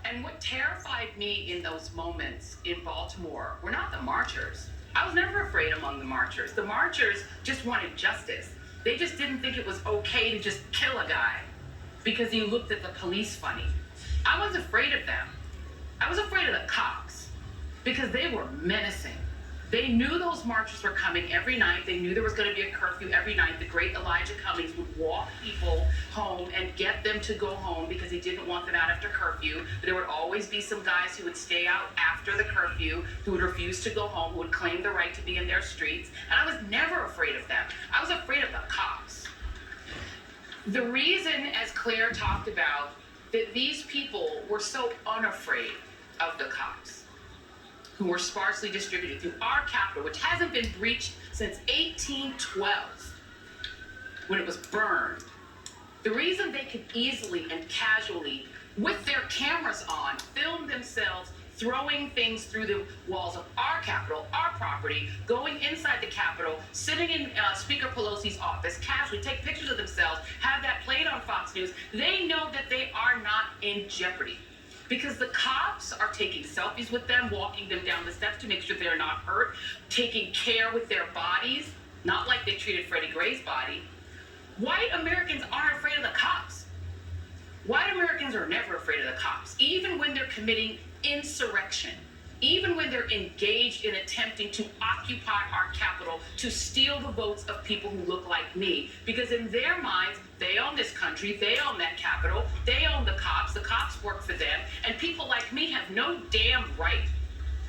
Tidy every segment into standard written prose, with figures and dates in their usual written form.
And what terrified me in those moments in Baltimore were not the marchers. I was never afraid among the marchers. The marchers just wanted justice. They just didn't think it was okay to just kill a guy because he looked at the police funny. I wasn't afraid of them. I was afraid of the cops because they were menacing. They knew those marchers were coming every night. They knew there was going to be a curfew every night. The great Elijah Cummings would walk people home and get them to go home because he didn't want them out after curfew. But there would always be some guys who would stay out after the curfew, who would refuse to go home, who would claim the right to be in their streets. And I was never afraid of them. I was afraid of the cops. The reason, as Claire talked about, that these people were so unafraid of the cops, who were sparsely distributed through our capital, which hasn't been breached since 1812, when it was burned. The reason they could easily and casually, with their cameras on, film themselves throwing things through the walls of our capital, our property, going inside the Capitol, sitting in Speaker Pelosi's office, casually take pictures of themselves, have that played on Fox News, they know that they are not in jeopardy. Because the cops are taking selfies with them, walking them down the steps to make sure they're not hurt, taking care with their bodies, not like they treated Freddie Gray's body. White Americans aren't afraid of the cops. White Americans are never afraid of the cops, even when they're committing insurrection, even when they're engaged in attempting to occupy our capital, to steal the votes of people who look like me. Because in their minds, they own this country, they own that capital, they own the cops work for them, and people like me have no damn right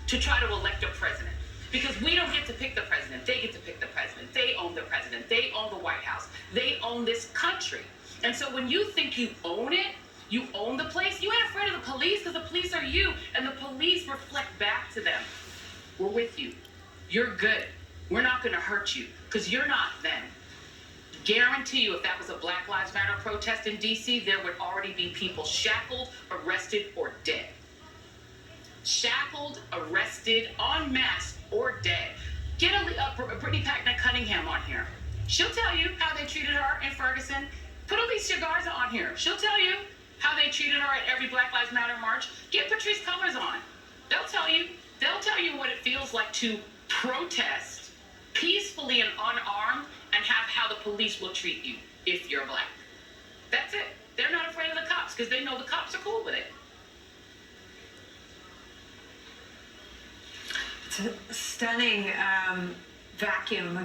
to try to elect a president. Because we don't get to pick the president, they get to pick the president. They own the president, they own the White House, they own this country. And so when you think you own it, you own the place, you ain't afraid of the police, because the police are you, and the police reflect back to them. We're with you. You're good. We're not going to hurt you, because you're not them. Guarantee you, if that was a Black Lives Matter protest in D.C., there would already be people shackled, arrested, or dead. Shackled, arrested, en masse, or dead. Get Brittany Packnett Cunningham on here. She'll tell you how they treated her in Ferguson. Put Alicia Garza on here. She'll tell you how they treated her at every Black Lives Matter march. Get Patrisse Cullors on. They'll tell you what it feels like to protest peacefully and unarmed and have how the police will treat you if you're black. That's it. They're not afraid of the cops because they know the cops are cool with it. It's a stunning vacuum